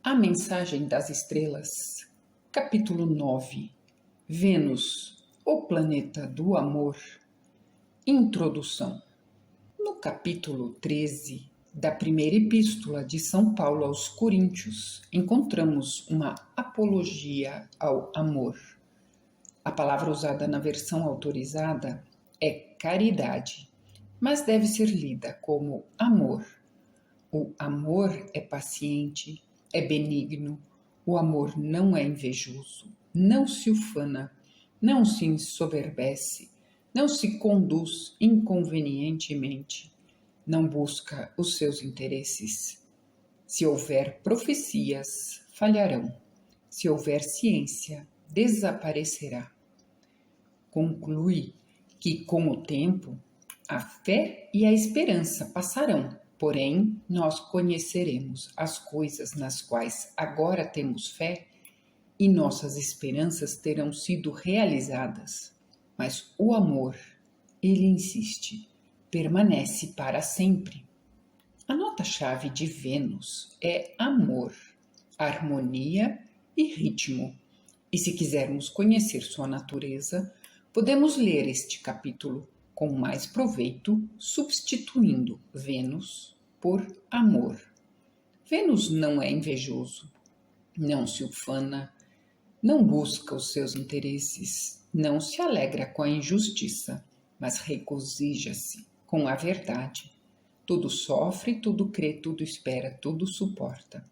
A Mensagem das Estrelas, capítulo 9. Vênus, o planeta do amor. Introdução. No capítulo 13 da primeira epístola de São Paulo aos Coríntios, encontramos uma apologia ao amor. A palavra usada na versão autorizada é caridade, mas deve ser lida como amor. O amor é paciente, é benigno, o amor não é invejoso, não se ufana, não se ensoberbece, não se conduz inconvenientemente, não busca os seus interesses. Se houver profecias, falharão. Se houver ciência, desaparecerá. Conclui que, com o tempo, a fé e a esperança passarão, porém, nós conheceremos as coisas nas quais agora temos fé e nossas esperanças terão sido realizadas. Mas o amor, ele insiste, permanece para sempre. A nota-chave de Vênus é amor, harmonia e ritmo. E se quisermos conhecer sua natureza, podemos ler este capítulo com mais proveito, substituindo Vênus por amor. Vênus não é invejoso, não se ufana, não busca os seus interesses, não se alegra com a injustiça, mas regozija-se com a verdade. Tudo sofre, tudo crê, tudo espera, tudo suporta.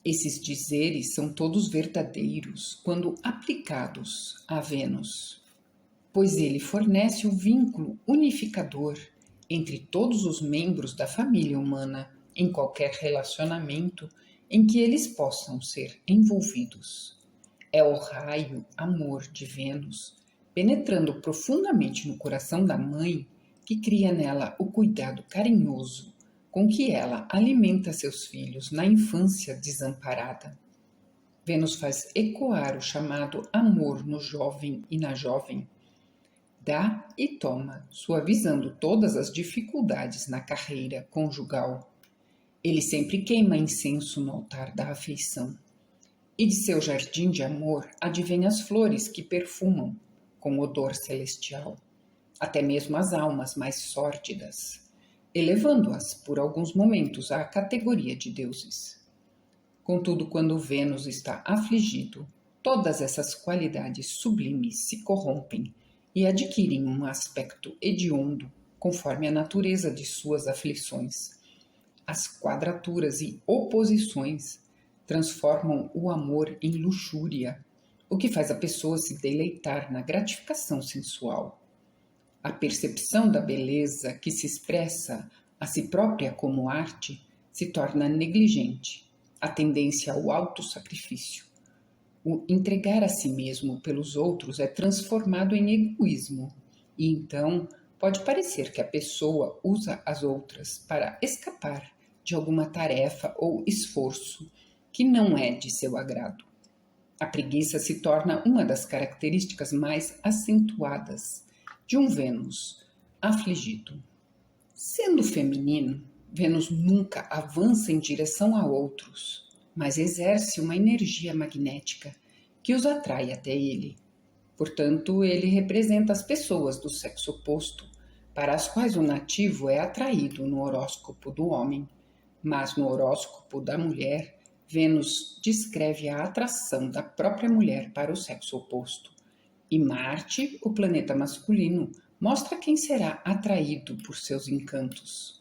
Esses dizeres são todos verdadeiros quando aplicados a Vênus, pois ele fornece o vínculo unificador entre todos os membros da família humana em qualquer relacionamento em que eles possam ser envolvidos. É o raio amor de Vênus, penetrando profundamente no coração da mãe, que cria nela o cuidado carinhoso com que ela alimenta seus filhos na infância desamparada. Vênus faz ecoar o chamado amor no jovem e na jovem. Dá e toma, suavizando todas as dificuldades na carreira conjugal. Ele sempre queima incenso no altar da afeição. E de seu jardim de amor advêm as flores que perfumam, com odor celestial, até mesmo as almas mais sórdidas, elevando-as por alguns momentos à categoria de deuses. Contudo, quando Vênus está afligido, todas essas qualidades sublimes se corrompem e adquirem um aspecto hediondo, conforme a natureza de suas aflições. As quadraturas e oposições transformam o amor em luxúria, o que faz a pessoa se deleitar na gratificação sensual. A percepção da beleza que se expressa a si própria como arte se torna negligente. A tendência ao autossacrifício. O entregar a si mesmo pelos outros é transformado em egoísmo, e então pode parecer que a pessoa usa as outras para escapar de alguma tarefa ou esforço que não é de seu agrado. A preguiça se torna uma das características mais acentuadas de um Vênus afligido. Sendo feminino, Vênus nunca avança em direção a outros, mas exerce uma energia magnética que os atrai até ele. Portanto, ele representa as pessoas do sexo oposto, para as quais o nativo é atraído no horóscopo do homem, mas no horóscopo da mulher, Vênus descreve a atração da própria mulher para o sexo oposto. E Marte, o planeta masculino, mostra quem será atraído por seus encantos.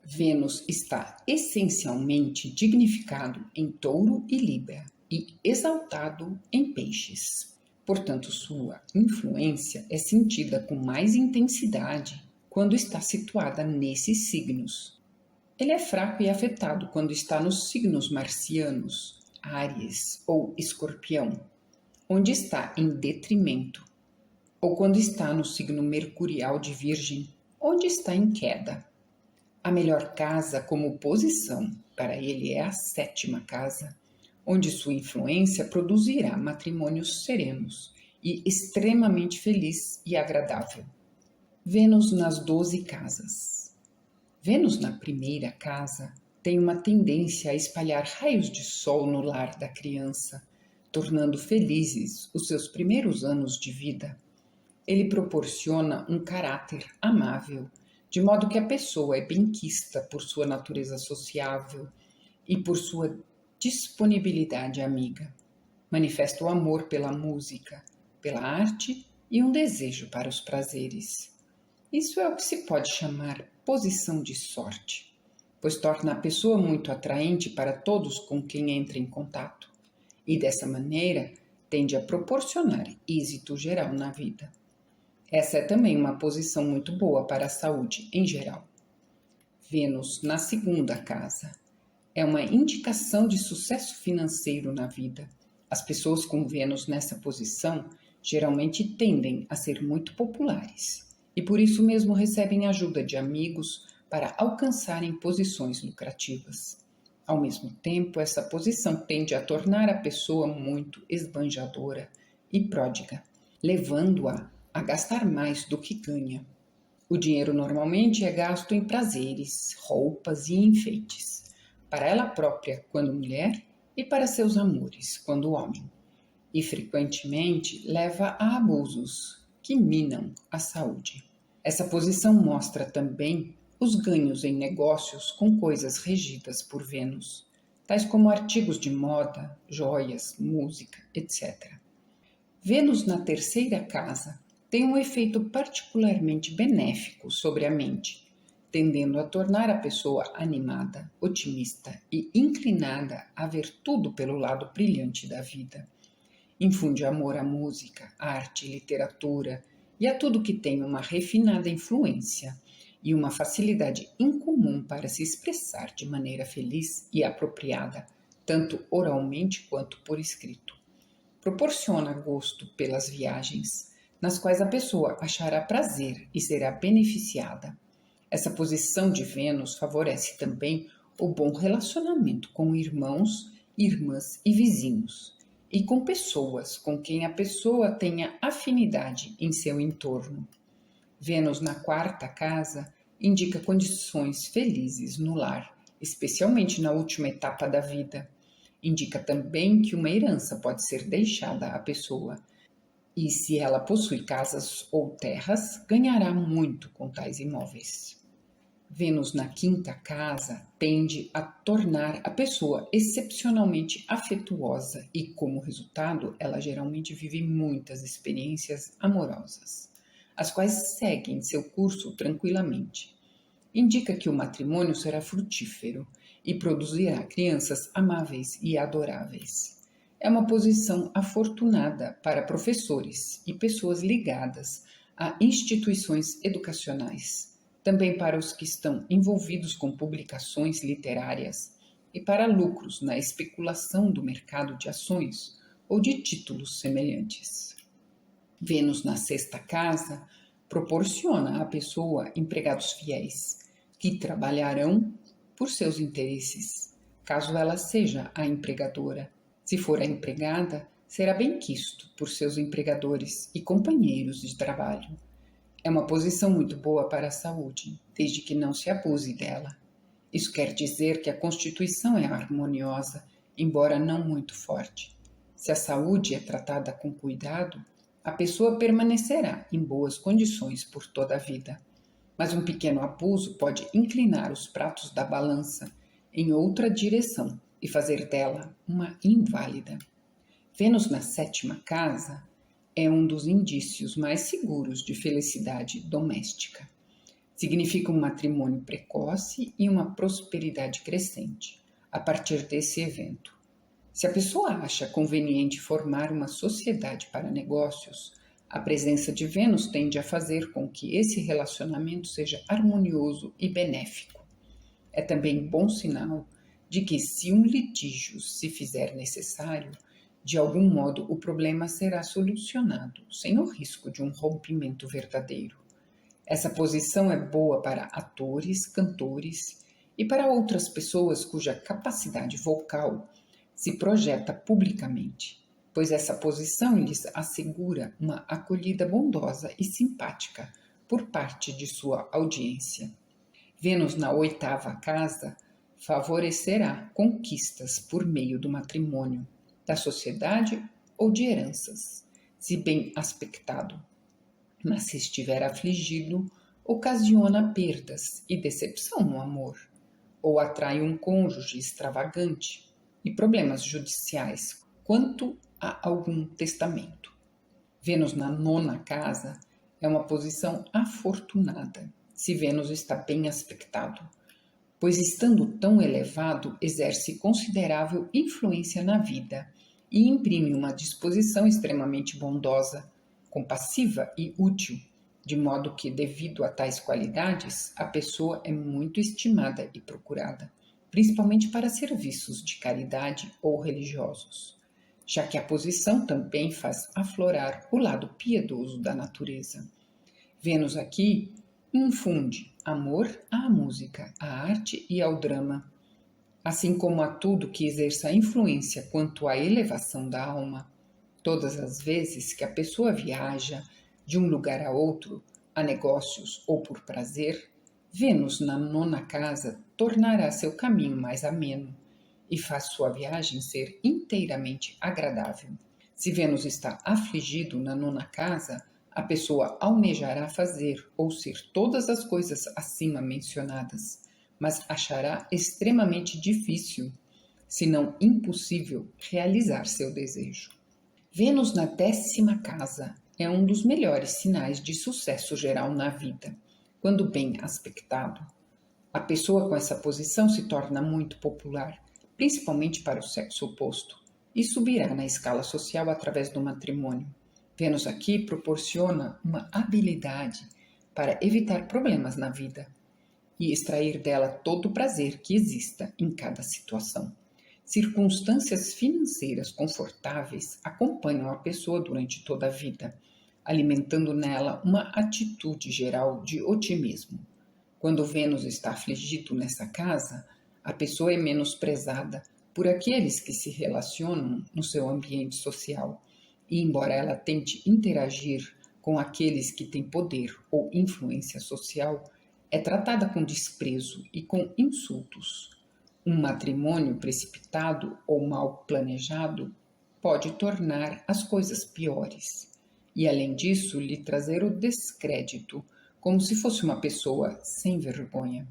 Vênus está essencialmente dignificado em Touro e Libra e exaltado em Peixes. Portanto, sua influência é sentida com mais intensidade quando está situada nesses signos. Ele é fraco e afetado quando está nos signos marcianos, Áries ou Escorpião, onde está em detrimento, ou quando está no signo mercurial de Virgem, onde está em queda. A melhor casa como posição para ele é a 7ª casa, onde sua influência produzirá matrimônios serenos e extremamente feliz e agradável. Vênus nas 12 casas. Vênus na primeira casa tem uma tendência a espalhar raios de sol no lar da criança, tornando felizes os seus primeiros anos de vida. Ele proporciona um caráter amável, de modo que a pessoa é benquista por sua natureza sociável e por sua disponibilidade amiga. Manifesta o amor pela música, pela arte e um desejo para os prazeres. Isso é o que se pode chamar posição de sorte, pois torna a pessoa muito atraente para todos com quem entra em contato, e dessa maneira tende a proporcionar êxito geral na vida. Essa é também uma posição muito boa para a saúde em geral. Vênus na segunda casa é uma indicação de sucesso financeiro na vida. As pessoas com Vênus nessa posição geralmente tendem a ser muito populares e por isso mesmo recebem ajuda de amigos para alcançarem posições lucrativas. Ao mesmo tempo, essa posição tende a tornar a pessoa muito esbanjadora e pródiga, levando-a a gastar mais do que ganha. O dinheiro normalmente é gasto em prazeres, roupas e enfeites, para ela própria quando mulher e para seus amores quando homem, e frequentemente leva a abusos que minam a saúde. Essa posição mostra também os ganhos em negócios com coisas regidas por Vênus, tais como artigos de moda, joias, música, etc. Vênus na terceira casa tem um efeito particularmente benéfico sobre a mente, tendendo a tornar a pessoa animada, otimista e inclinada a ver tudo pelo lado brilhante da vida. Infunde amor à música, arte, literatura e a tudo que tem uma refinada influência e uma facilidade incomum para se expressar de maneira feliz e apropriada, tanto oralmente quanto por escrito. Proporciona gosto pelas viagens, nas quais a pessoa achará prazer e será beneficiada. Essa posição de Vênus favorece também o bom relacionamento com irmãos, irmãs e vizinhos, e com pessoas com quem a pessoa tenha afinidade em seu entorno. Vênus na quarta casa indica condições felizes no lar, especialmente na última etapa da vida. Indica também que uma herança pode ser deixada à pessoa, e se ela possui casas ou terras, ganhará muito com tais imóveis. Vênus na quinta casa tende a tornar a pessoa excepcionalmente afetuosa e, como resultado, ela geralmente vive muitas experiências amorosas, as quais seguem seu curso tranquilamente. Indica que o matrimônio será frutífero e produzirá crianças amáveis e adoráveis. É uma posição afortunada para professores e pessoas ligadas a instituições educacionais, também para os que estão envolvidos com publicações literárias e para lucros na especulação do mercado de ações ou de títulos semelhantes. Vênus na sexta casa proporciona à pessoa empregados fiéis, que trabalharão por seus interesses, caso ela seja a empregadora. Se for a empregada, será benquisto por seus empregadores e companheiros de trabalho. É uma posição muito boa para a saúde, desde que não se abuse dela. Isso quer dizer que a constituição é harmoniosa, embora não muito forte. Se a saúde é tratada com cuidado, a pessoa permanecerá em boas condições por toda a vida. Mas um pequeno abuso pode inclinar os pratos da balança em outra direção e fazer dela uma inválida. Vênus na sétima casa é um dos indícios mais seguros de felicidade doméstica. Significa um matrimônio precoce e uma prosperidade crescente a partir desse evento. Se a pessoa acha conveniente formar uma sociedade para negócios, a presença de Vênus tende a fazer com que esse relacionamento seja harmonioso e benéfico. É também bom sinal de que, se um litígio se fizer necessário, de algum modo o problema será solucionado, sem o risco de um rompimento verdadeiro. Essa posição é boa para atores, cantores e para outras pessoas cuja capacidade vocal se projeta publicamente, pois essa posição lhes assegura uma acolhida bondosa e simpática por parte de sua audiência. Vênus na oitava casa favorecerá conquistas por meio do matrimônio, da sociedade ou de heranças, se bem aspectado. Mas se estiver afligido, ocasiona perdas e decepção no amor, ou atrai um cônjuge extravagante e problemas judiciais quanto a algum testamento. Vênus na nona casa é uma posição afortunada, se Vênus está bem aspectado, pois estando tão elevado, exerce considerável influência na vida e imprime uma disposição extremamente bondosa, compassiva e útil, de modo que, devido a tais qualidades, a pessoa é muito estimada e procurada, principalmente para serviços de caridade ou religiosos, já que a posição também faz aflorar o lado piedoso da natureza. Vênus aqui infunde amor à música, à arte e ao drama, assim como a tudo que exerça influência quanto à elevação da alma. Todas as vezes que a pessoa viaja de um lugar a outro, a negócios ou por prazer, Vênus na nona casa tornará seu caminho mais ameno e faz sua viagem ser inteiramente agradável. Se Vênus está afligido na nona casa, a pessoa almejará fazer ou ser todas as coisas acima mencionadas, mas achará extremamente difícil, se não impossível, realizar seu desejo. Vênus na 10ª casa é um dos melhores sinais de sucesso geral na vida. Quando bem aspectado, a pessoa com essa posição se torna muito popular, principalmente para o sexo oposto, e subirá na escala social através do matrimônio. Vênus aqui proporciona uma habilidade para evitar problemas na vida e extrair dela todo o prazer que exista em cada situação. Circunstâncias financeiras confortáveis acompanham a pessoa durante toda a vida, alimentando nela uma atitude geral de otimismo. Quando Vênus está afligido nessa casa, a pessoa é menosprezada por aqueles que se relacionam no seu ambiente social, e embora ela tente interagir com aqueles que têm poder ou influência social, é tratada com desprezo e com insultos. Um matrimônio precipitado ou mal planejado pode tornar as coisas piores e, além disso, lhe trazer o descrédito, como se fosse uma pessoa sem vergonha.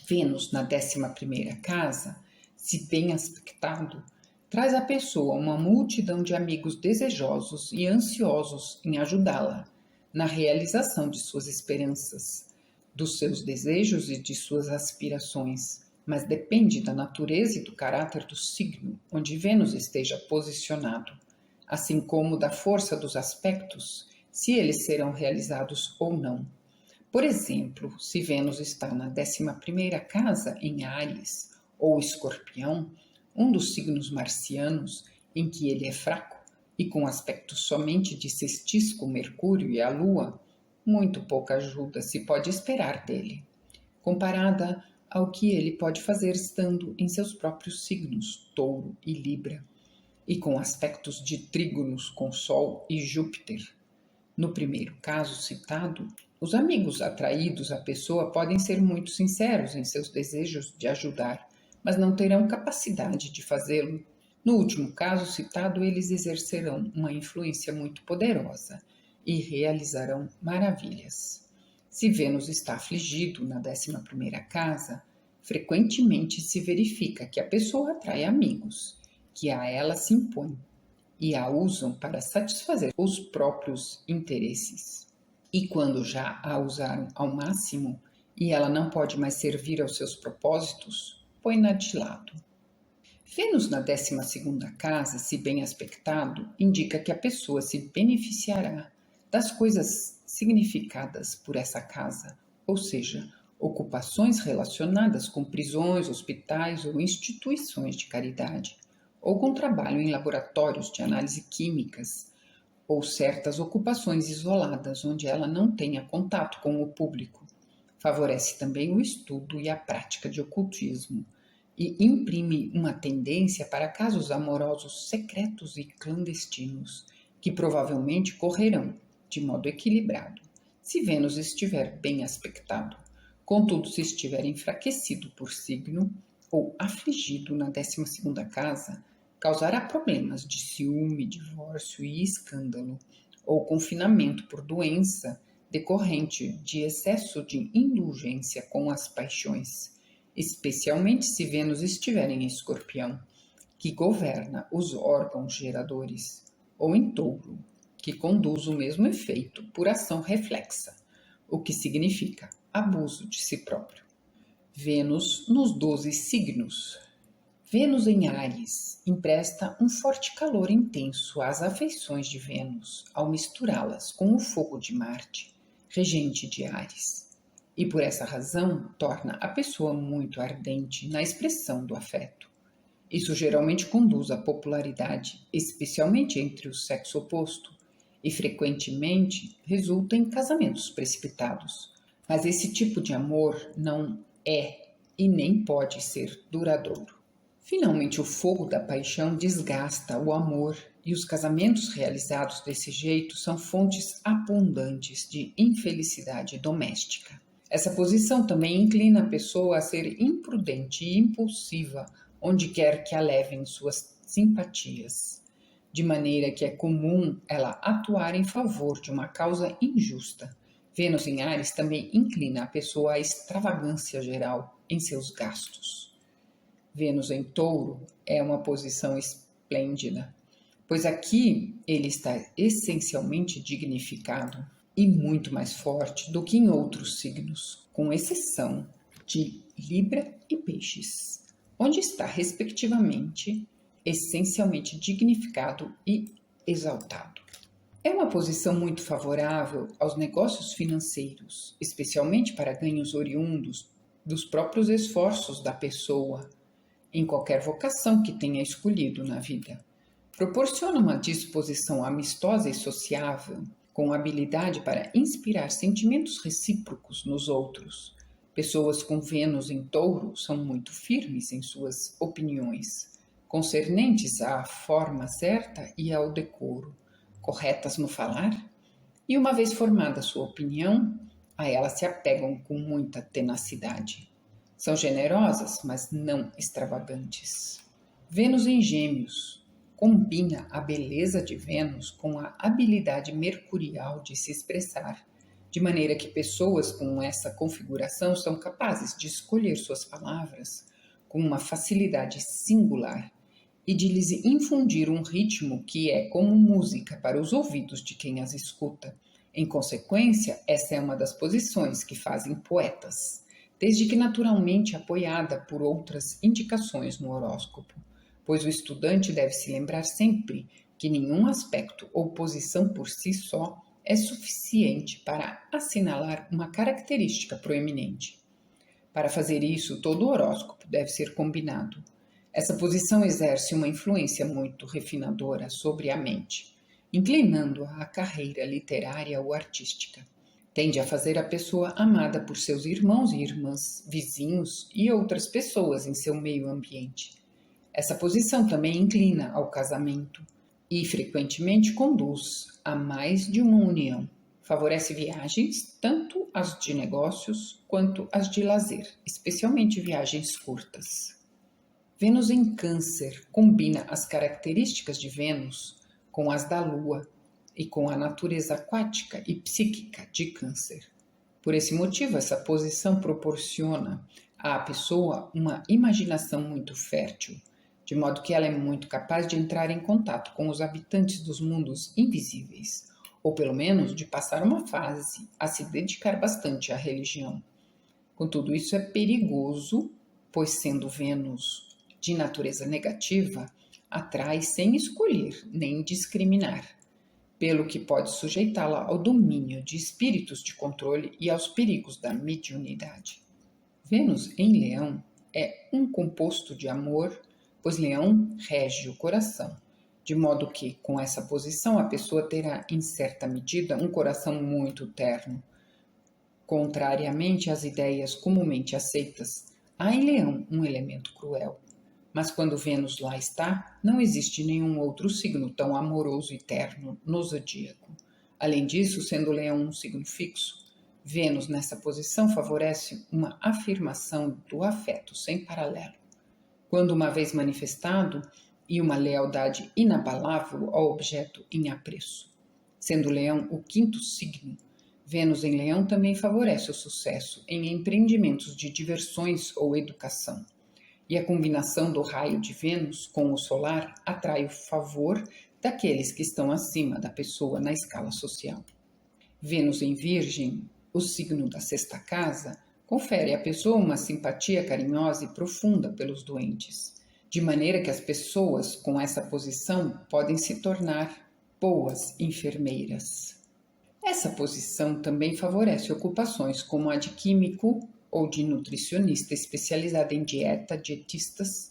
Vênus na 11ª casa, se bem aspectado, traz à pessoa uma multidão de amigos desejosos e ansiosos em ajudá-la na realização de suas esperanças, dos seus desejos e de suas aspirações, mas depende da natureza e do caráter do signo onde Vênus esteja posicionado, assim como da força dos aspectos, se eles serão realizados ou não. Por exemplo, se Vênus está na 11ª casa em Áries ou Escorpião, um dos signos marcianos em que ele é fraco e com aspecto somente de sextis com Mercúrio e a Lua, muito pouca ajuda se pode esperar dele, comparada ao que ele pode fazer estando em seus próprios signos, Touro e Libra, e com aspectos de trígonos com Sol e Júpiter. No primeiro caso citado, os amigos atraídos à pessoa podem ser muito sinceros em seus desejos de ajudar, mas não terão capacidade de fazê-lo. No último caso citado, eles exercerão uma influência muito poderosa e realizarão maravilhas. Se Vênus está afligido na 11ª casa, frequentemente se verifica que a pessoa atrai amigos, que a ela se impõem e a usam para satisfazer os próprios interesses. E quando já a usaram ao máximo e ela não pode mais servir aos seus propósitos, põe-na de lado. Vênus na 12ª casa, se bem aspectado, indica que a pessoa se beneficiará das coisas significadas por essa casa, ou seja, ocupações relacionadas com prisões, hospitais ou instituições de caridade, ou com trabalho em laboratórios de análise químicas, ou certas ocupações isoladas onde ela não tenha contato com o público. Favorece também o estudo e a prática de ocultismo e imprime uma tendência para casos amorosos secretos e clandestinos, que provavelmente correrão de modo equilibrado, se Vênus estiver bem aspectado, Contudo, se estiver enfraquecido por signo ou afligido na 12ª casa, causará problemas de ciúme, divórcio e escândalo, ou confinamento por doença decorrente de excesso de indulgência com as paixões, especialmente se Vênus estiver em Escorpião, que governa os órgãos geradores, ou em Touro, que conduz o mesmo efeito por ação reflexa, o que significa abuso de si próprio. Vênus nos 12 signos. Vênus em Áries empresta um forte calor intenso às afeições de Vênus ao misturá-las com o fogo de Marte, regente de Áries, e por essa razão torna a pessoa muito ardente na expressão do afeto. Isso geralmente conduz à popularidade, especialmente entre o sexo oposto, e frequentemente resulta em casamentos precipitados. Mas esse tipo de amor não é e nem pode ser duradouro. Finalmente, o fogo da paixão desgasta o amor e os casamentos realizados desse jeito são fontes abundantes de infelicidade doméstica. Essa posição também inclina a pessoa a ser imprudente e impulsiva onde quer que a levem suas simpatias, de maneira que é comum ela atuar em favor de uma causa injusta. Vênus em Áries também inclina a pessoa à extravagância geral em seus gastos. Vênus em Touro é uma posição esplêndida, pois aqui ele está essencialmente dignificado e muito mais forte do que em outros signos, com exceção de Libra e Peixes, onde está, respectivamente, essencialmente dignificado e exaltado. É uma posição muito favorável aos negócios financeiros, especialmente para ganhos oriundos dos próprios esforços da pessoa, em qualquer vocação que tenha escolhido na vida. Proporciona uma disposição amistosa e sociável, com habilidade para inspirar sentimentos recíprocos nos outros. Pessoas com Vênus em Touro são muito firmes em suas opiniões, concernentes à forma certa e ao decoro, corretas no falar, e uma vez formada sua opinião, a ela se apegam com muita tenacidade. São generosas, mas não extravagantes. Vênus em Gêmeos combina a beleza de Vênus com a habilidade mercurial de se expressar, de maneira que pessoas com essa configuração são capazes de escolher suas palavras com uma facilidade singular e de lhes infundir um ritmo que é como música para os ouvidos de quem as escuta. Em consequência, essa é uma das posições que fazem poetas, desde que naturalmente apoiada por outras indicações no horóscopo, pois o estudante deve se lembrar sempre que nenhum aspecto ou posição por si só é suficiente para assinalar uma característica proeminente. Para fazer isso, todo o horóscopo deve ser combinado. Essa posição exerce uma influência muito refinadora sobre a mente, inclinando-a à carreira literária ou artística. Tende a fazer a pessoa amada por seus irmãos e irmãs, vizinhos e outras pessoas em seu meio ambiente. Essa posição também inclina ao casamento e frequentemente conduz a mais de uma união. Favorece viagens, tanto as de negócios quanto as de lazer, especialmente viagens curtas. Vênus em Câncer combina as características de Vênus com as da Lua e com a natureza aquática e psíquica de Câncer. Por esse motivo, essa posição proporciona à pessoa uma imaginação muito fértil, de modo que ela é muito capaz de entrar em contato com os habitantes dos mundos invisíveis, ou pelo menos de passar uma fase a se dedicar bastante à religião. Contudo, isso é perigoso, pois sendo Vênus de natureza negativa, atrai sem escolher nem discriminar, pelo que pode sujeitá-la ao domínio de espíritos de controle e aos perigos da mediunidade. Vênus em Leão é um composto de amor, pois Leão rege o coração, de modo que, com essa posição, a pessoa terá, em certa medida, um coração muito terno. Contrariamente às ideias comumente aceitas, há em Leão um elemento cruel. Mas quando Vênus lá está, não existe nenhum outro signo tão amoroso e terno no zodíaco. Além disso, sendo Leão um signo fixo, Vênus nessa posição favorece uma afirmação do afeto sem paralelo. Quando uma vez manifestado, e uma lealdade inabalável ao objeto em apreço. Sendo Leão o quinto signo, Vênus em Leão também favorece o sucesso em empreendimentos de diversões ou educação. E a combinação do raio de Vênus com o solar atrai o favor daqueles que estão acima da pessoa na escala social. Vênus em Virgem, o signo da sexta casa, confere à pessoa uma simpatia carinhosa e profunda pelos doentes, de maneira que as pessoas com essa posição podem se tornar boas enfermeiras. Essa posição também favorece ocupações como a de químico ou de nutricionista especializada em dietistas,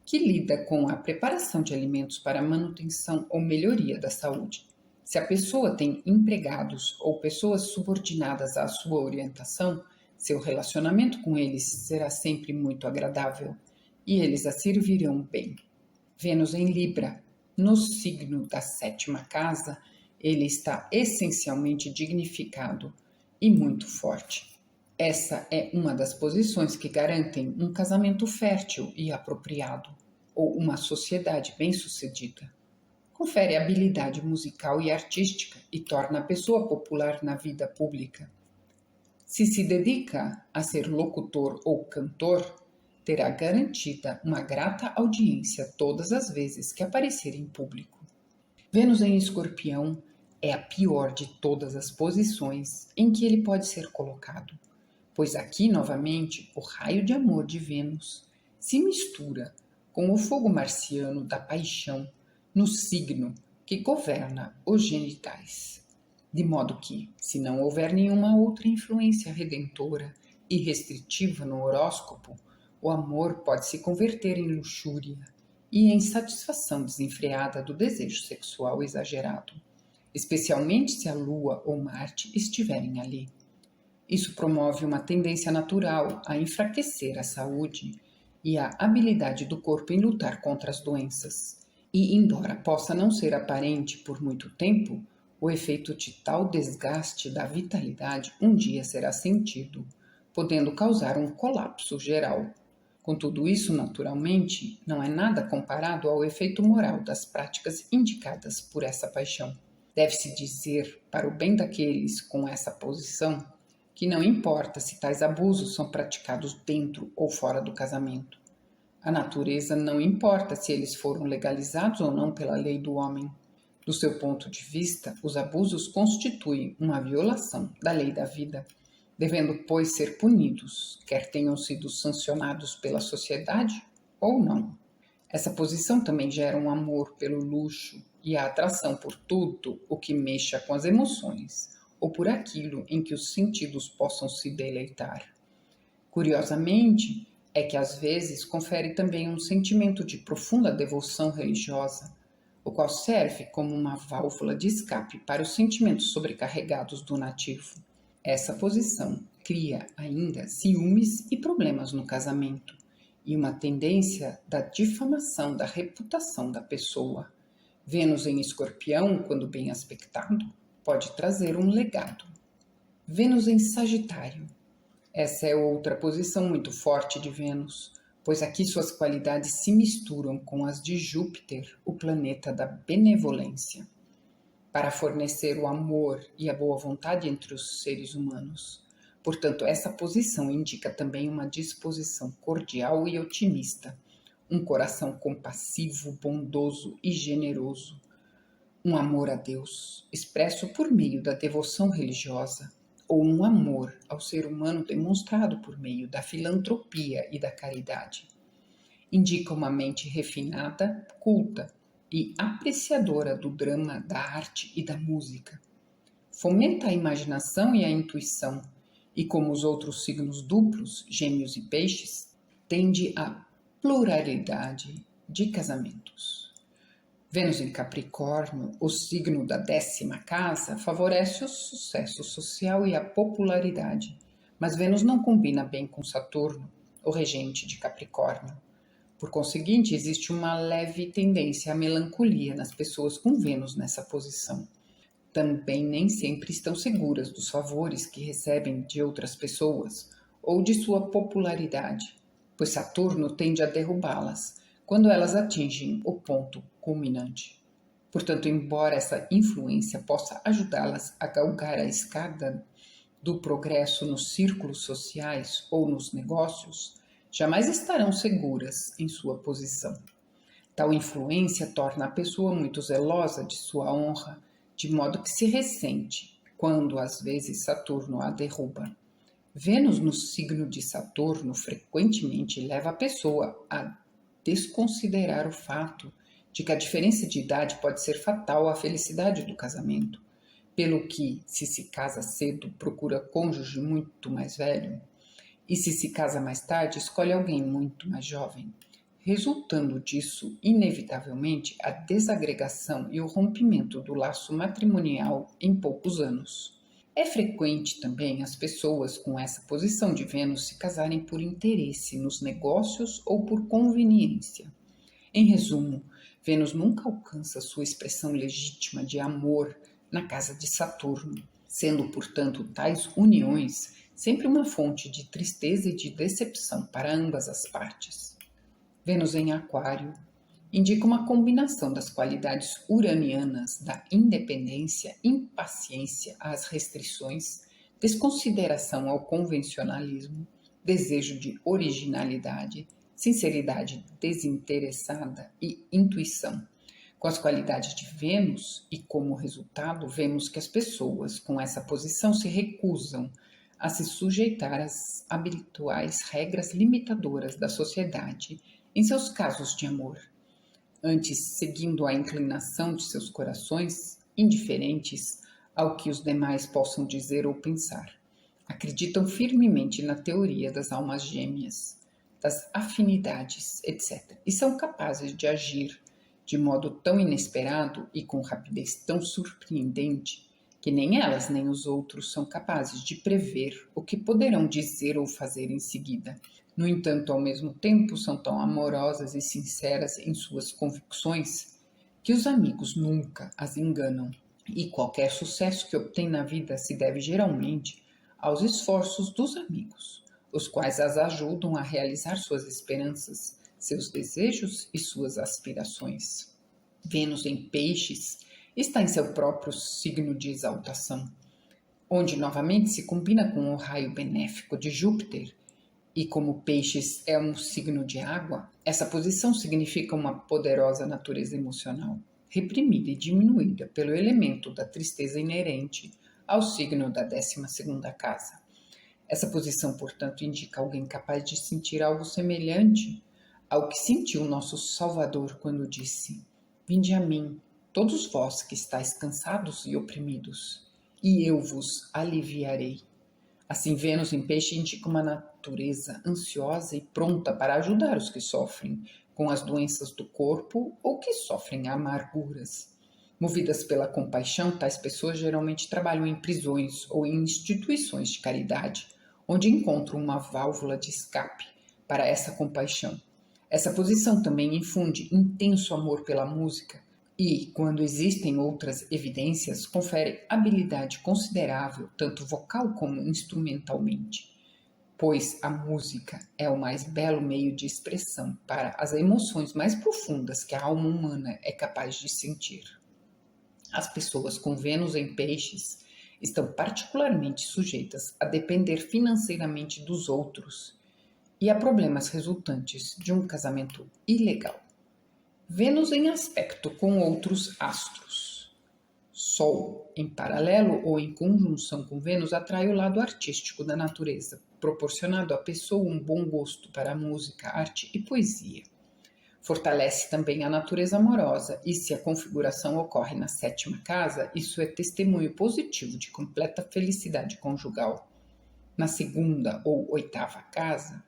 que lida com a preparação de alimentos para manutenção ou melhoria da saúde. Se a pessoa tem empregados ou pessoas subordinadas à sua orientação, seu relacionamento com eles será sempre muito agradável e eles a servirão bem. Vênus em Libra, no signo da sétima casa, ele está essencialmente dignificado e muito forte. Essa é uma das posições que garantem um casamento fértil e apropriado, ou uma sociedade bem-sucedida. Confere habilidade musical e artística e torna a pessoa popular na vida pública. Se dedica a ser locutor ou cantor, terá garantida uma grata audiência todas as vezes que aparecer em público. Vênus em Escorpião é a pior de todas as posições em que ele pode ser colocado, pois aqui, novamente, o raio de amor de Vênus se mistura com o fogo marciano da paixão no signo que governa os genitais. De modo que, se não houver nenhuma outra influência redentora e restritiva no horóscopo, o amor pode se converter em luxúria e em satisfação desenfreada do desejo sexual exagerado, especialmente se a Lua ou Marte estiverem ali. Isso promove uma tendência natural a enfraquecer a saúde e a habilidade do corpo em lutar contra as doenças. E, embora possa não ser aparente por muito tempo, o efeito de tal desgaste da vitalidade um dia será sentido, podendo causar um colapso geral. Contudo, isso, naturalmente, não é nada comparado ao efeito moral das práticas indicadas por essa paixão. Deve-se dizer, para o bem daqueles com essa posição, que não importa se tais abusos são praticados dentro ou fora do casamento. A natureza não importa se eles foram legalizados ou não pela lei do homem. Do seu ponto de vista, os abusos constituem uma violação da lei da vida, devendo, pois, ser punidos, quer tenham sido sancionados pela sociedade ou não. Essa posição também gera um amor pelo luxo e a atração por tudo o que mexa com as emoções, ou por aquilo em que os sentidos possam se deleitar. Curiosamente, é que às vezes confere também um sentimento de profunda devoção religiosa, o qual serve como uma válvula de escape para os sentimentos sobrecarregados do nativo. Essa posição cria ainda ciúmes e problemas no casamento e uma tendência da difamação da reputação da pessoa. Vênus em Escorpião, quando bem aspectado, pode trazer um legado. Vênus em Sagitário. Essa é outra posição muito forte de Vênus, pois aqui suas qualidades se misturam com as de Júpiter, o planeta da benevolência, para fornecer o amor e a boa vontade entre os seres humanos. Portanto, essa posição indica também uma disposição cordial e otimista, um coração compassivo, bondoso e generoso, um amor a Deus, expresso por meio da devoção religiosa, ou um amor ao ser humano demonstrado por meio da filantropia e da caridade. Indica uma mente refinada, culta e apreciadora do drama, da arte e da música. Fomenta a imaginação e a intuição, e como os outros signos duplos, Gêmeos e Peixes, tende à pluralidade de casamentos. Vênus em Capricórnio, o signo da 10ª casa, favorece o sucesso social e a popularidade, mas Vênus não combina bem com Saturno, o regente de Capricórnio. Por conseguinte, existe uma leve tendência à melancolia nas pessoas com Vênus nessa posição. Também nem sempre estão seguras dos favores que recebem de outras pessoas ou de sua popularidade, pois Saturno tende a derrubá-las quando elas atingem o ponto culminante. Portanto, embora essa influência possa ajudá-las a galgar a escada do progresso nos círculos sociais ou nos negócios, jamais estarão seguras em sua posição. Tal influência torna a pessoa muito zelosa de sua honra, de modo que se ressente quando, às vezes, Saturno a derruba. Vênus no signo de Saturno frequentemente leva a pessoa a desconsiderar o fato de que a diferença de idade pode ser fatal à felicidade do casamento, pelo que, se casa cedo, procura cônjuge muito mais velho, e se casa mais tarde, escolhe alguém muito mais jovem, resultando disso, inevitavelmente, a desagregação e o rompimento do laço matrimonial em poucos anos. É frequente também as pessoas com essa posição de Vênus se casarem por interesse nos negócios ou por conveniência. Em resumo, Vênus nunca alcança sua expressão legítima de amor na casa de Saturno, sendo, portanto, tais uniões sempre uma fonte de tristeza e de decepção para ambas as partes. Vênus em Aquário indica uma combinação das qualidades uranianas da independência, impaciência às restrições, desconsideração ao convencionalismo, desejo de originalidade, sinceridade desinteressada e intuição. Com as qualidades de Vênus e como resultado, vemos que as pessoas com essa posição se recusam a se sujeitar às habituais regras limitadoras da sociedade em seus casos de amor, antes seguindo a inclinação de seus corações, indiferentes ao que os demais possam dizer ou pensar. Acreditam firmemente na teoria das almas gêmeas, das afinidades, etc., e são capazes de agir de modo tão inesperado e com rapidez tão surpreendente que nem elas nem os outros são capazes de prever o que poderão dizer ou fazer em seguida. No entanto, ao mesmo tempo, são tão amorosas e sinceras em suas convicções que os amigos nunca as enganam, e qualquer sucesso que obtêm na vida se deve geralmente aos esforços dos amigos, os quais as ajudam a realizar suas esperanças, seus desejos e suas aspirações. Vênus em Peixes está em seu próprio signo de exaltação, onde novamente se combina com o raio benéfico de Júpiter. E como Peixes é um signo de água, essa posição significa uma poderosa natureza emocional, reprimida e diminuída pelo elemento da tristeza inerente ao signo da 12ª casa. Essa posição, portanto, indica alguém capaz de sentir algo semelhante ao que sentiu nosso Salvador quando disse: "Vinde a mim, todos vós que estáis cansados e oprimidos, e eu vos aliviarei." Assim, Vênus em Peixe indica uma natureza ansiosa e pronta para ajudar os que sofrem com as doenças do corpo ou que sofrem amarguras. Movidas pela compaixão, tais pessoas geralmente trabalham em prisões ou em instituições de caridade, onde encontram uma válvula de escape para essa compaixão. Essa posição também infunde intenso amor pela música e, quando existem outras evidências, confere habilidade considerável, tanto vocal como instrumentalmente, pois a música é o mais belo meio de expressão para as emoções mais profundas que a alma humana é capaz de sentir. As pessoas com Vênus em Peixes estão particularmente sujeitas a depender financeiramente dos outros e a problemas resultantes de um casamento ilegal. Vênus em aspecto com outros astros. Sol, em paralelo ou em conjunção com Vênus, atrai o lado artístico da natureza, proporcionando à pessoa um bom gosto para a música, arte e poesia. Fortalece também a natureza amorosa e, se a configuração ocorre na 7ª casa, isso é testemunho positivo de completa felicidade conjugal. Na 2ª ou 8ª casa,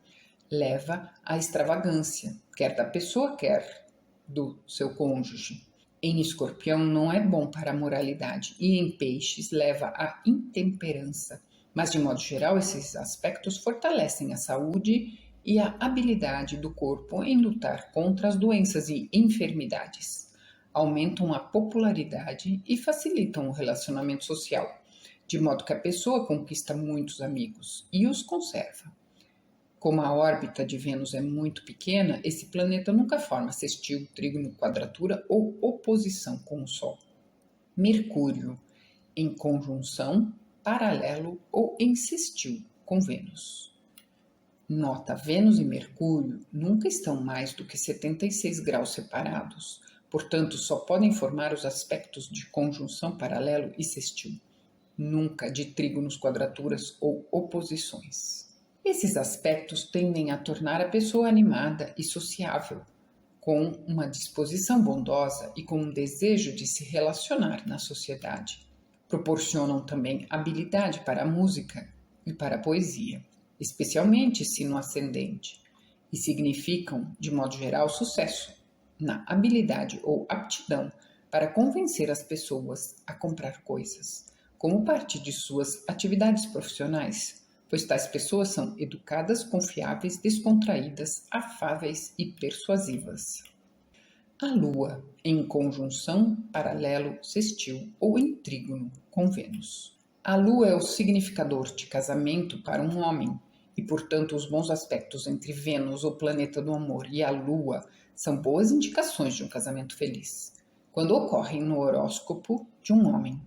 leva à extravagância, quer da pessoa, quer do seu cônjuge. Em Escorpião não é bom para a moralidade e em Peixes leva à intemperança, mas de modo geral esses aspectos fortalecem a saúde e a habilidade do corpo em lutar contra as doenças e enfermidades. aumentam a popularidade e facilitam o relacionamento social, de modo que a pessoa conquista muitos amigos e os conserva. Como a órbita de Vênus é muito pequena, esse planeta nunca forma sextil, trígono, quadratura ou oposição com o Sol. Mercúrio, em conjunção, paralelo ou em sextil com Vênus. Nota: Vênus e Mercúrio nunca estão mais do que 76 graus separados, portanto só podem formar os aspectos de conjunção, paralelo e sextil, nunca de trígonos, quadraturas ou oposições. Esses aspectos tendem a tornar a pessoa animada e sociável, com uma disposição bondosa e com um desejo de se relacionar na sociedade. Proporcionam também habilidade para a música e para a poesia, especialmente se no ascendente, e significam, de modo geral, sucesso na habilidade ou aptidão para convencer as pessoas a comprar coisas, como parte de suas atividades profissionais, pois tais pessoas são educadas, confiáveis, descontraídas, afáveis e persuasivas. A Lua, em conjunção, paralelo, sextil ou em trígono com Vênus. A Lua é o significador de casamento para um homem, e, portanto, os bons aspectos entre Vênus, o planeta do amor, e a Lua são boas indicações de um casamento feliz, quando ocorrem no horóscopo de um homem.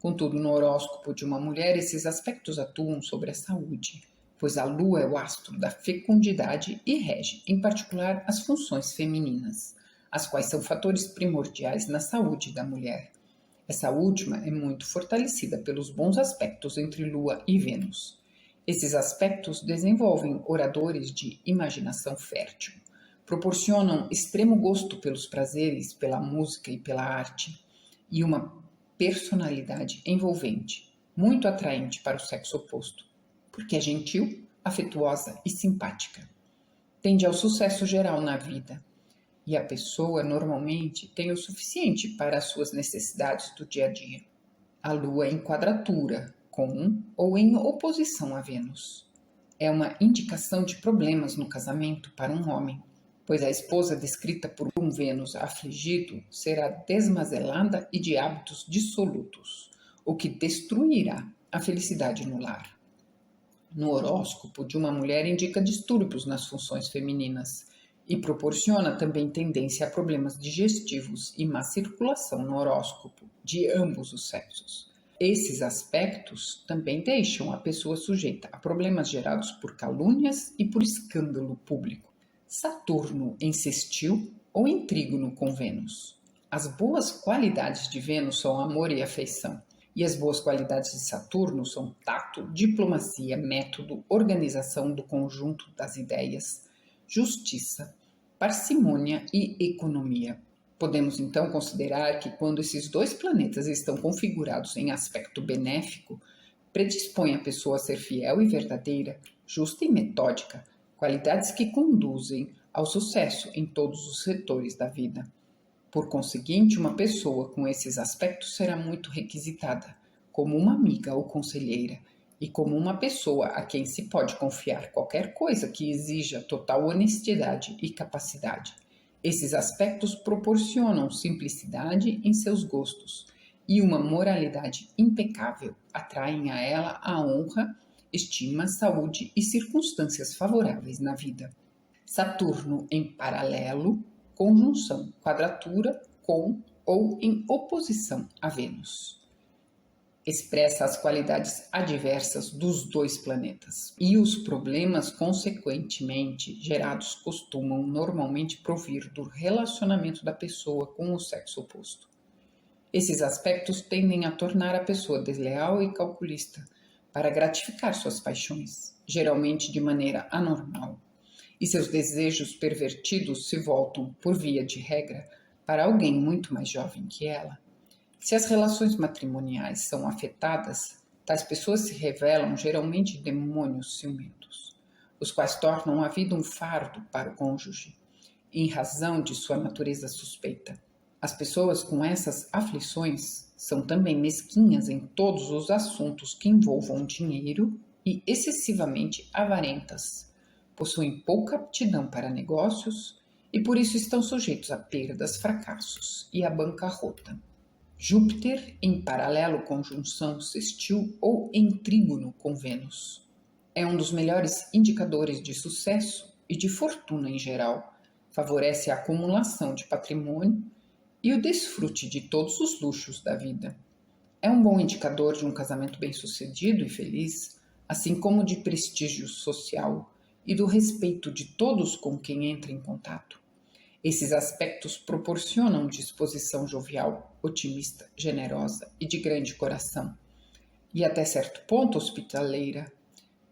Contudo, no horóscopo de uma mulher, esses aspectos atuam sobre a saúde, pois a Lua é o astro da fecundidade e rege, em particular, as funções femininas, as quais são fatores primordiais na saúde da mulher. Essa última é muito fortalecida pelos bons aspectos entre Lua e Vênus. Esses aspectos desenvolvem oradores de imaginação fértil, proporcionam extremo gosto pelos prazeres, pela música e pela arte, e uma personalidade envolvente, muito atraente para o sexo oposto, porque é gentil, afetuosa e simpática. Tende ao sucesso geral na vida, e a pessoa normalmente tem o suficiente para as suas necessidades do dia a dia. A Lua em quadratura, com ou em oposição a Vênus. É uma indicação de problemas no casamento para um homem, pois a esposa descrita por um Vênus afligido será desmazelada e de hábitos dissolutos, o que destruirá a felicidade no lar. No horóscopo de uma mulher indica distúrbios nas funções femininas e proporciona também tendência a problemas digestivos e má circulação no horóscopo de ambos os sexos. Esses aspectos também deixam a pessoa sujeita a problemas gerados por calúnias e por escândalo público. Saturno em sextil ou em trígono com Vênus. As boas qualidades de Vênus são amor e afeição, e as boas qualidades de Saturno são tato, diplomacia, método, organização do conjunto das ideias, justiça, parcimônia e economia. Podemos então considerar que quando esses dois planetas estão configurados em aspecto benéfico, predispõe a pessoa a ser fiel e verdadeira, justa e metódica, qualidades que conduzem ao sucesso em todos os setores da vida. Por conseguinte, uma pessoa com esses aspectos será muito requisitada, como uma amiga ou conselheira, e como uma pessoa a quem se pode confiar qualquer coisa que exija total honestidade e capacidade. Esses aspectos proporcionam simplicidade em seus gostos e uma moralidade impecável, atraem a ela a honra, estima, saúde e circunstâncias favoráveis na vida. Saturno em paralelo, conjunção, quadratura, com ou em oposição a Vênus. Expressa as qualidades adversas dos dois planetas, e os problemas consequentemente gerados costumam normalmente provir do relacionamento da pessoa com o sexo oposto. Esses aspectos tendem a tornar a pessoa desleal e calculista para gratificar suas paixões, geralmente de maneira anormal, e seus desejos pervertidos se voltam, por via de regra, para alguém muito mais jovem que ela. Se as relações matrimoniais são afetadas, tais pessoas se revelam geralmente demônios ciumentos, os quais tornam a vida um fardo para o cônjuge, em razão de sua natureza suspeita. As pessoas com essas aflições são também mesquinhas em todos os assuntos que envolvam dinheiro e excessivamente avarentas, possuem pouca aptidão para negócios e por isso estão sujeitos a perdas, fracassos e a bancarrota. Júpiter em paralelo conjunção sextil ou em trígono com Vênus. É um dos melhores indicadores de sucesso e de fortuna em geral. Favorece a acumulação de patrimônio e o desfrute de todos os luxos da vida. É um bom indicador de um casamento bem-sucedido e feliz, assim como de prestígio social e do respeito de todos com quem entra em contato. Esses aspectos proporcionam disposição jovial, otimista, generosa e de grande coração, e até certo ponto hospitaleira.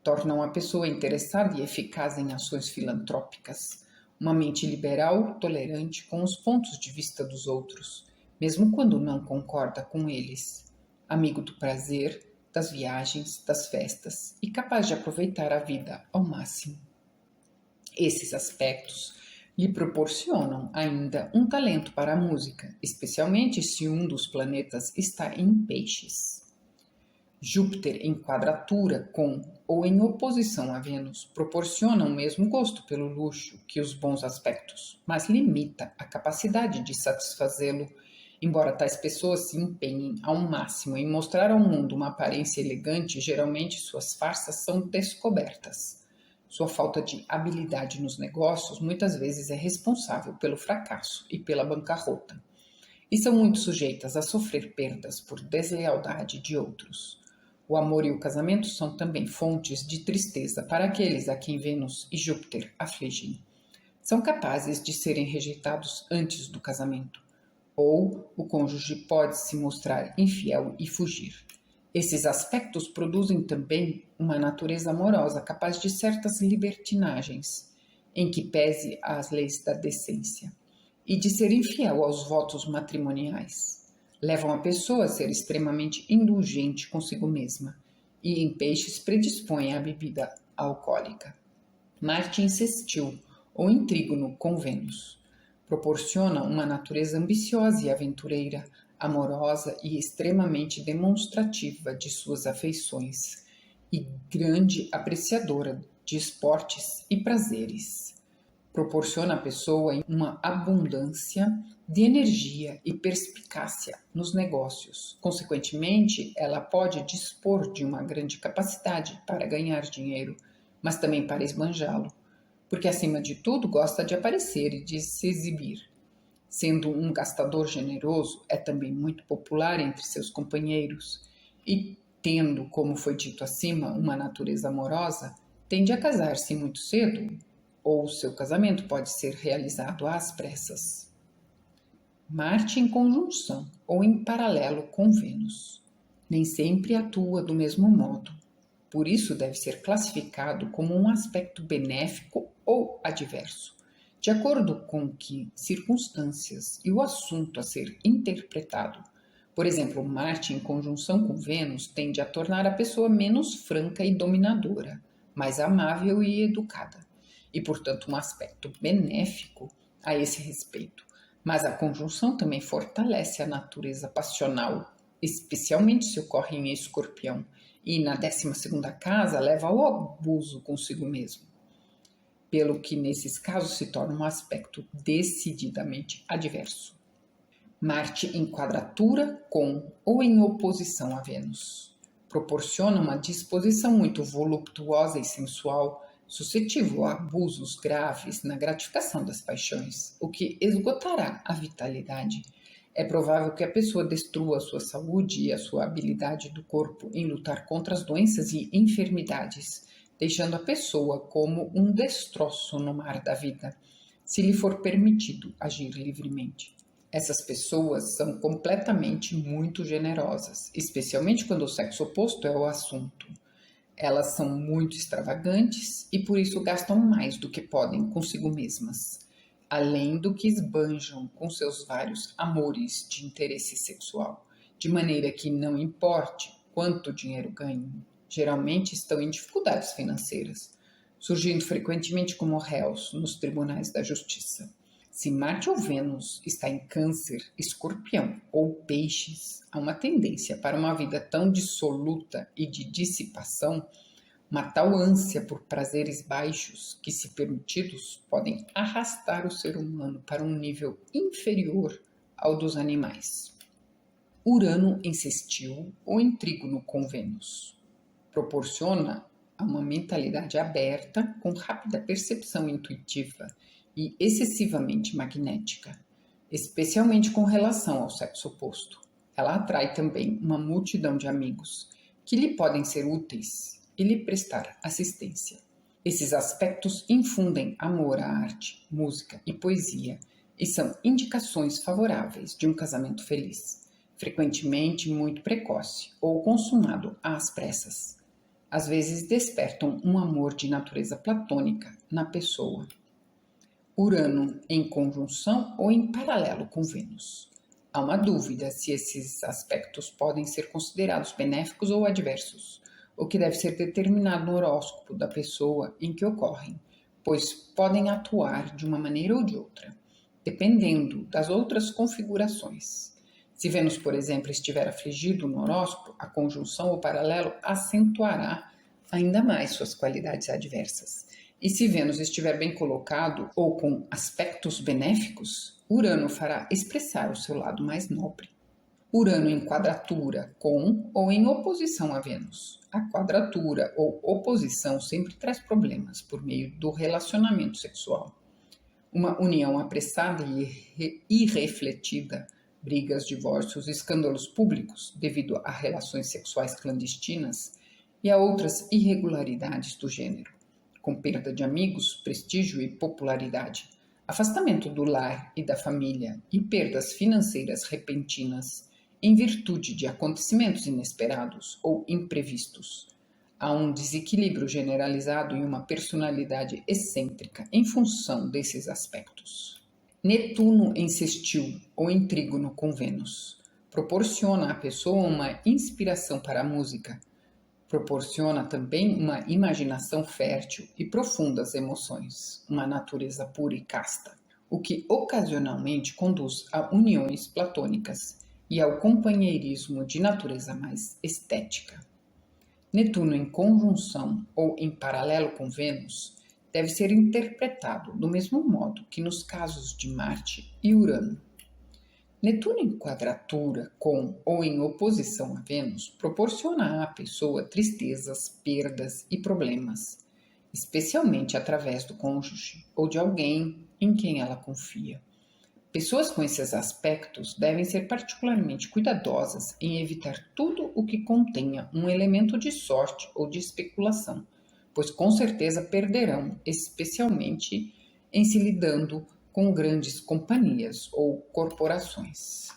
Tornam a pessoa interessada e eficaz em ações filantrópicas, uma mente liberal, tolerante com os pontos de vista dos outros, mesmo quando não concorda com eles, amigo do prazer, das viagens, das festas e capaz de aproveitar a vida ao máximo. Esses aspectos lhe proporcionam ainda um talento para a música, especialmente se um dos planetas está em Peixes. Júpiter em quadratura com ou em oposição a Vênus proporciona o mesmo gosto pelo luxo que os bons aspectos, mas limita a capacidade de satisfazê-lo, embora tais pessoas se empenhem ao máximo em mostrar ao mundo uma aparência elegante, geralmente suas farsas são descobertas. Sua falta de habilidade nos negócios muitas vezes é responsável pelo fracasso e pela bancarrota, e são muito sujeitas a sofrer perdas por deslealdade de outros. O amor e o casamento são também fontes de tristeza para aqueles a quem Vênus e Júpiter afligem. São capazes de serem rejeitados antes do casamento, ou o cônjuge pode se mostrar infiel e fugir. Esses aspectos produzem também uma natureza amorosa capaz de certas libertinagens, em que pese as leis da decência, e de ser infiel aos votos matrimoniais. Levam a pessoa a ser extremamente indulgente consigo mesma, e em Peixes predispõe à bebida alcoólica. Marte em sextil ou em trígono com Vênus proporciona uma natureza ambiciosa e aventureira, amorosa e extremamente demonstrativa de suas afeições, e grande apreciadora de esportes e prazeres. Proporciona à pessoa uma abundância de energia e perspicácia nos negócios. Consequentemente, ela pode dispor de uma grande capacidade para ganhar dinheiro, mas também para esbanjá-lo, porque acima de tudo gosta de aparecer e de se exibir. Sendo um gastador generoso, é também muito popular entre seus companheiros e, tendo, como foi dito acima, uma natureza amorosa, tende a casar-se muito cedo, ou seu casamento pode ser realizado às pressas. Marte em conjunção ou em paralelo com Vênus. Nem sempre atua do mesmo modo. Por isso deve ser classificado como um aspecto benéfico ou adverso, de acordo com que circunstâncias e o assunto a ser interpretado. Por exemplo, Marte em conjunção com Vênus tende a tornar a pessoa menos franca e dominadora, mais amável e educada, e, portanto, um aspecto benéfico a esse respeito. Mas a conjunção também fortalece a natureza passional, especialmente se ocorre em Escorpião, e na 12ª casa leva ao abuso consigo mesmo, pelo que nesses casos se torna um aspecto decididamente adverso. Marte em quadratura com ou em oposição a Vênus proporciona uma disposição muito voluptuosa e sensual, suscetível a abusos graves na gratificação das paixões, o que esgotará a vitalidade. É provável que a pessoa destrua a sua saúde e a sua habilidade do corpo em lutar contra as doenças e enfermidades, deixando a pessoa como um destroço no mar da vida, se lhe for permitido agir livremente. Essas pessoas são completamente muito generosas, especialmente quando o sexo oposto é o assunto. Elas são muito extravagantes e por isso gastam mais do que podem consigo mesmas, além do que esbanjam com seus vários amores de interesse sexual, de maneira que não importe quanto dinheiro ganhem, geralmente estão em dificuldades financeiras, surgindo frequentemente como réus nos tribunais da justiça. Se Marte ou Vênus está em Câncer, Escorpião ou Peixes, há uma tendência para uma vida tão dissoluta e de dissipação, Uma tal ânsia por prazeres baixos que, se permitidos, podem arrastar o ser humano para um nível inferior ao dos animais. Urano em sextil ou em trígono com Vênus proporciona uma mentalidade aberta, com rápida percepção intuitiva e excessivamente magnética, especialmente com relação ao sexo oposto. Ela atrai também uma multidão de amigos que lhe podem ser úteis e lhe prestar assistência. Esses aspectos infundem amor à arte, música e poesia e são indicações favoráveis de um casamento feliz, frequentemente muito precoce ou consumado às pressas. Às vezes despertam um amor de natureza platônica na pessoa. Urano em conjunção ou em paralelo com Vênus. Há uma dúvida se esses aspectos podem ser considerados benéficos ou adversos, o que deve ser determinado no horóscopo da pessoa em que ocorrem, pois podem atuar de uma maneira ou de outra, dependendo das outras configurações. Se Vênus, por exemplo, estiver afligido no horóscopo, a conjunção ou paralelo acentuará ainda mais suas qualidades adversas. E se Vênus estiver bem colocado ou com aspectos benéficos, Urano fará expressar o seu lado mais nobre. Urano em quadratura com ou em oposição a Vênus. A quadratura ou oposição sempre traz problemas por meio do relacionamento sexual. Uma união apressada e irrefletida, brigas, divórcios, escândalos públicos devido a relações sexuais clandestinas e a outras irregularidades do gênero, com perda de amigos, prestígio e popularidade, afastamento do lar e da família e perdas financeiras repentinas em virtude de acontecimentos inesperados ou imprevistos. Há um desequilíbrio generalizado e uma personalidade excêntrica em função desses aspectos. Netuno em sextil ou em trígono com Vênus proporciona à pessoa uma inspiração para a música, proporciona também uma imaginação fértil e profundas emoções, uma natureza pura e casta, o que ocasionalmente conduz a uniões platônicas e ao companheirismo de natureza mais estética. Netuno em conjunção ou em paralelo com Vênus deve ser interpretado do mesmo modo que nos casos de Marte e Urano. Netuno em quadratura com ou em oposição a Vênus proporciona à pessoa tristezas, perdas e problemas, especialmente através do cônjuge ou de alguém em quem ela confia. Pessoas com esses aspectos devem ser particularmente cuidadosas em evitar tudo o que contenha um elemento de sorte ou de especulação, pois com certeza perderão, especialmente em se lidando com grandes companhias ou corporações.